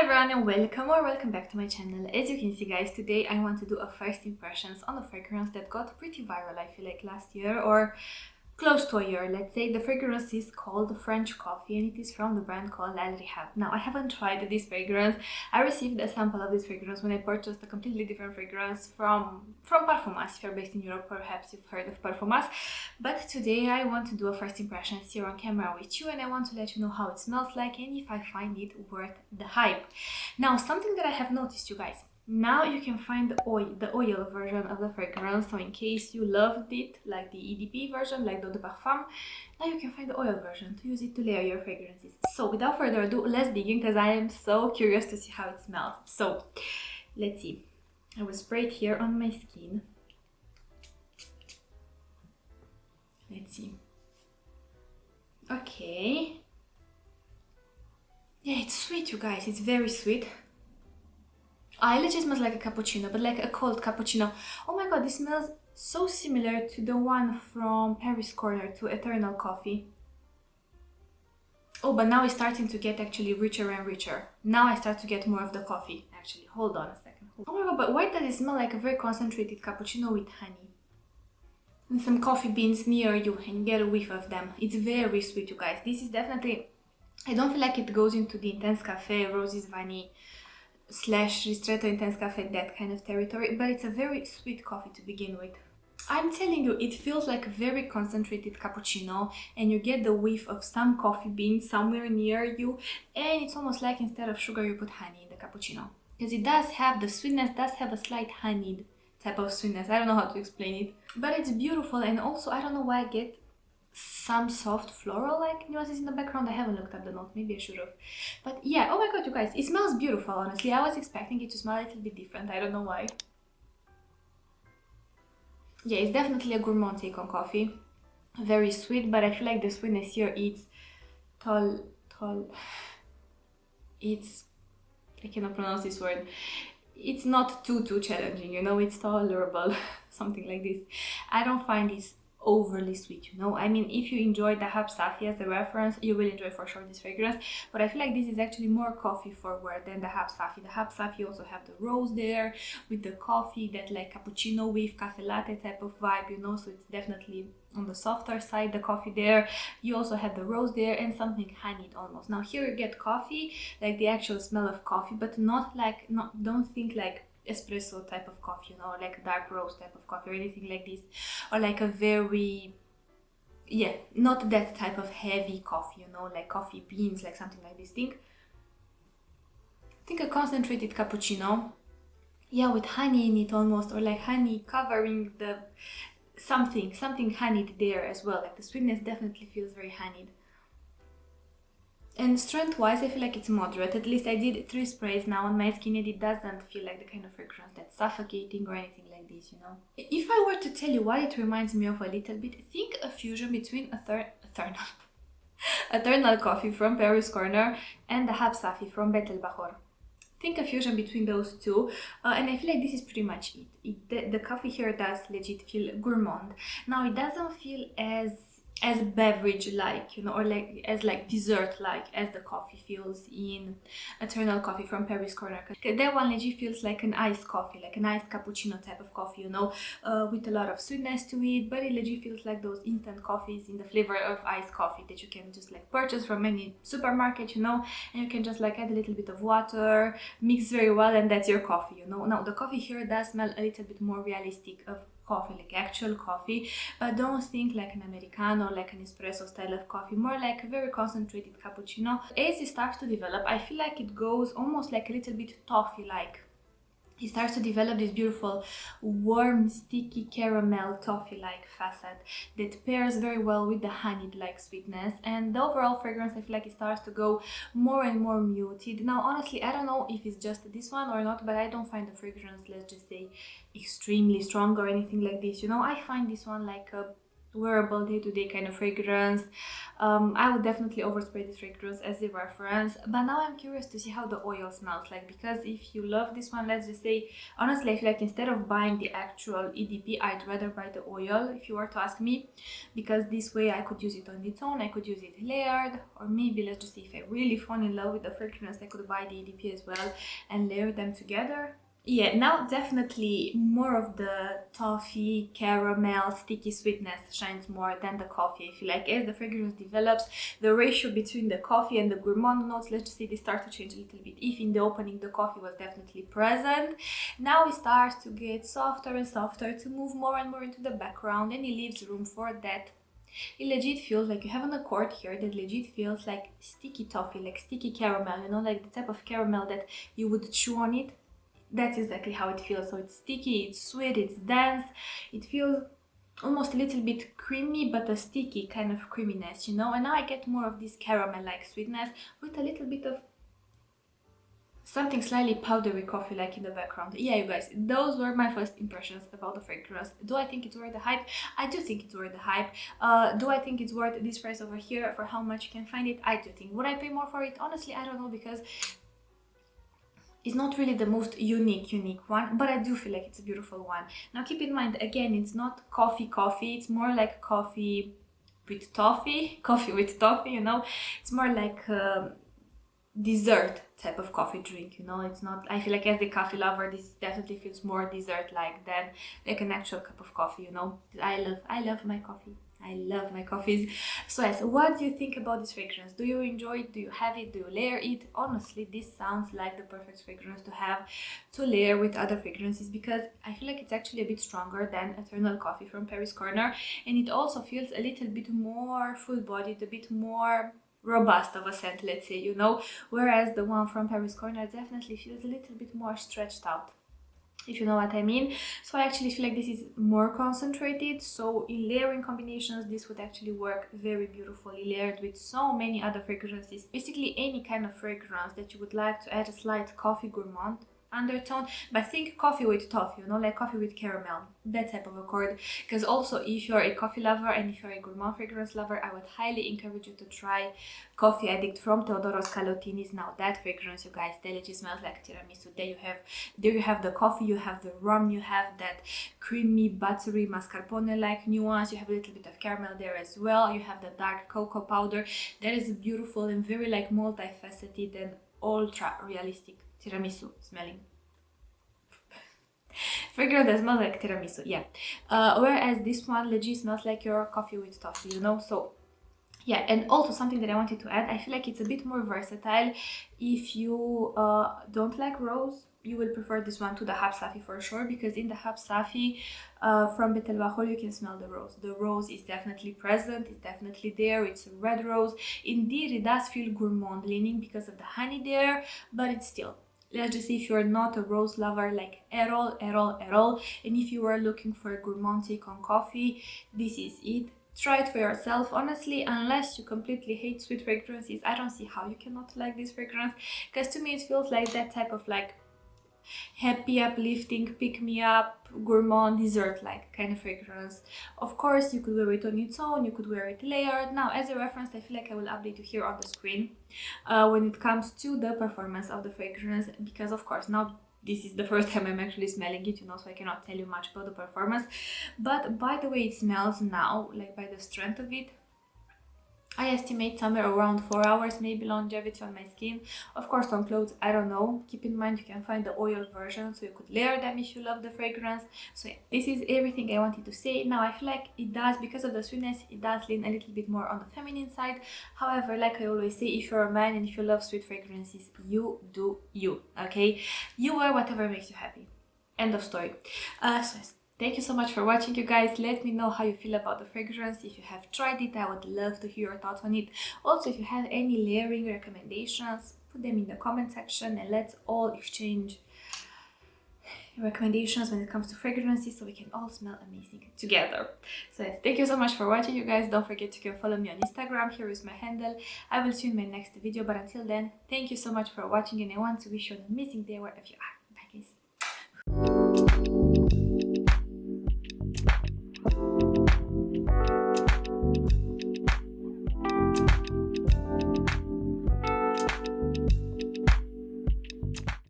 everyone and welcome back to my channel. As you can see guys, today I want to do a first impressions on a fragrance that got pretty viral I feel like last year or close to a year, let's say. The fragrance is called French Coffee and it is from the brand called Rehab. Now I haven't tried this fragrance. I received a sample of this fragrance when I purchased a completely different fragrance from Parfumas. If you're based in Europe, perhaps you've heard of Parfumas. But today I want to do a first impressions here on camera with you and I want to let you know how it smells like and if I find it worth the hype. Now something that I have noticed, you guys. Now you can find the oil version of the fragrance, so in case you loved it, like the EDP version, like the Parfum, now you can find the oil version to use it to layer your fragrances. So without further ado, let's begin because I am so curious to see how it smells. So let's see. I will spray it here on my skin. Let's see. Okay. Yeah, it's sweet, you guys. It's very sweet. It literally smells like a cappuccino, but like a cold cappuccino. Oh my god, this smells so similar to the one from Paris Corner, to Eternal Coffee. Oh, but now it's starting to get actually richer and richer. Now I start to get more of the coffee, actually. Hold on a second. Oh my god, but why does it smell like a very concentrated cappuccino with honey? And some coffee beans near you and you get a whiff of them. It's very sweet, you guys. This is definitely... I don't feel like it goes into the Intense Cafe, Roses Vanille / Ristretto Intense Cafe, that kind of territory, but it's a very sweet coffee to begin with. I'm telling you, it feels like a very concentrated cappuccino and you get the whiff of some coffee beans somewhere near you, and it's almost like instead of sugar you put honey in the cappuccino. Because it does have the sweetness, does have a slight honeyed type of sweetness. I don't know how to explain it, but it's beautiful. And also I don't know why I get some soft floral like nuances in the background. I haven't looked up the note, maybe I should have. But yeah, oh my god, you guys, it smells beautiful. Honestly, I was expecting it to smell a little bit different. I don't know why. Yeah, it's definitely a gourmand take on coffee. Very sweet, but I feel like the sweetness here it's it's, I cannot pronounce this word. It's not too challenging, you know, it's tolerable, something like this. I don't find this overly sweet, you know. I mean, if you enjoy Dahaab Saafi as a reference, you will enjoy for sure this fragrance, but I feel like this is actually more coffee forward than Dahaab Saafi. Dahaab Saafi also have the rose there with the coffee, that like cappuccino with cafe latte type of vibe, you know, so it's definitely on the softer side, the coffee there. You also have the rose there and something honeyed almost. Now here you get coffee, like the actual smell of coffee, but not like, don't think like espresso type of coffee, you know, like dark roast type of coffee or anything like this, or like a very, yeah, not that type of heavy coffee, you know, like coffee beans, like something like this. Think a concentrated cappuccino, yeah, with honey in it almost, or like honey covering the something honeyed there as well. Like the sweetness definitely feels very honeyed. And strength-wise, I feel like it's moderate. At least I did 3 sprays now on my skin and it doesn't feel like the kind of fragrance that's suffocating or anything like this, you know. If I were to tell you what it reminds me of a little bit, think a fusion between Eternal Coffee from Paris Corner and Dahaab Saafi from Bahor. Think a fusion between those two, and I feel like this is pretty much it. The coffee here does legit feel gourmand. Now it doesn't feel as beverage like, you know, or like as like dessert like as the coffee feels in Eternal Coffee from Paris Corner. That one legit feels like an iced coffee, like an iced cappuccino type of coffee, you know, with a lot of sweetness to it, but it legit feels like those instant coffees in the flavor of iced coffee that you can just like purchase from any supermarket, you know, and you can just like add a little bit of water, mix very well, and that's your coffee, you know. Now the coffee here does smell a little bit more realistic of coffee, like actual coffee. Don't think like an Americano, like an espresso style of coffee, more like a very concentrated cappuccino. As it starts to develop, I feel like it goes almost like a little bit toffee like. It starts to develop this beautiful warm sticky caramel toffee like facet that pairs very well with the honeyed like sweetness, and the overall fragrance I feel like it starts to go more and more muted. Now honestly I don't know if it's just this one or not, but I don't find the fragrance, let's just say, extremely strong or anything like this, you know. I find this one like a wearable day-to-day kind of fragrance. I would definitely overspray this fragrance as a reference, but now I'm curious to see how the oil smells like, because if you love this one, let's just say, honestly, I feel like instead of buying the actual EDP, I'd rather buy the oil, if you were to ask me, because this way I could use it on its own, I could use it layered, or maybe let's just say if I really fall in love with the fragrance, I could buy the EDP as well and layer them together. Yeah, now definitely more of the toffee, caramel, sticky sweetness shines more than the coffee. I feel like as the fragrance develops, the ratio between the coffee and the gourmand notes, let's just say they start to change a little bit. If in the opening the coffee was definitely present, now it starts to get softer and softer, to move more and more into the background, and it leaves room for that. It legit feels like you have an accord here that legit feels like sticky toffee, like sticky caramel, you know, like the type of caramel that you would chew on it. That's exactly how it feels. So it's sticky, it's sweet, it's dense, it feels almost a little bit creamy, but a sticky kind of creaminess, you know. And now I get more of this caramel-like sweetness with a little bit of something slightly powdery coffee like in the background. Yeah, you guys, those were my first impressions about the fragrance. Do I think it's worth the hype? I do think it's worth the hype. Do I think it's worth this price over here for how much you can find it? I do think. Would I pay more for it? Honestly, I don't know, because it's not really the most unique one, but I do feel like it's a beautiful one. Now keep in mind, again, it's not coffee, it's more like coffee with toffee, you know. It's more like dessert type of coffee drink, you know. It's not, I feel like as a coffee lover, this definitely feels more dessert like than like an actual cup of coffee, you know. I love my coffee. I love my coffees. So yes, what do you think about this fragrance? Do you enjoy it? Do you have it? Do you layer it? Honestly, this sounds like the perfect fragrance to have to layer with other fragrances, because I feel like it's actually a bit stronger than Eternal Coffee from Paris Corner, and it also feels a little bit more full-bodied, a bit more robust of a scent, let's say, you know, whereas the one from Paris Corner definitely feels a little bit more stretched out, if you know what I mean. So I actually feel like this is more concentrated, so in layering combinations this would actually work very beautifully layered with so many other fragrances. Basically any kind of fragrance that you would like to add a slight coffee gourmand undertone, but think coffee with toffee, you know, like coffee with caramel, that type of accord. Because also if you're a coffee lover and if you're a gourmand fragrance lover, I would highly encourage you to try Coffee Addict from Teodoros Kalottinis. Now that fragrance, you guys, that legit smells like tiramisu. There you have the coffee, you have the rum, you have that creamy buttery mascarpone like nuance, you have a little bit of caramel there as well, you have the dark cocoa powder. That is beautiful and very like multifaceted and ultra realistic tiramisu smelling fragrance that smells like tiramisu, yeah. Whereas this one legit smells like your coffee with toffee, you know. So yeah, and also something that I wanted to add, I feel like it's a bit more versatile. If you don't like rose, you will prefer this one to the Dahaab Saafi for sure, because in the Dahaab Saafi from Bet El Bahor you can smell the rose. The rose is definitely present, it's definitely there, it's a red rose. Indeed, it does feel gourmand leaning because of the honey there, but it's still, let's just say if you're not a rose lover like at all, and if you are looking for a gourmand take on coffee, this is it. Try it for yourself. Honestly, unless you completely hate sweet fragrances, I don't see how you cannot like this fragrance, because to me it feels like that type of like happy, uplifting, pick me up, gourmand, dessert like kind of fragrance. Of course, you could wear it on its own, you could wear it layered. Now, as a reference, I feel like I will update you here on the screen when it comes to the performance of the fragrance, because of course now this is the first time I'm actually smelling it, you know, so I cannot tell you much about the performance. But by the way it smells now, like by the strength of it, I estimate somewhere around 4 hours maybe longevity on my skin. Of course on clothes, I don't know. Keep in mind you can find the oil version, so you could layer them if you love the fragrance. So yeah, this is everything I wanted to say. Now I feel like it does, because of the sweetness, it does lean a little bit more on the feminine side. However, like I always say, if you're a man and if you love sweet fragrances, you do you, okay? You wear whatever makes you happy. End of story. So yes. Thank you so much for watching, you guys. Let me know how you feel about the fragrance. If you have tried it, I would love to hear your thoughts on it. Also, if you have any layering recommendations, put them in the comment section and let's all exchange recommendations when it comes to fragrances, so we can all smell amazing together. So yes, thank you so much for watching, you guys. Don't forget you can follow me on Instagram. Here is my handle. I will see you in my next video, but until then, thank you so much for watching and I want to wish you an amazing day wherever you are. Bye guys.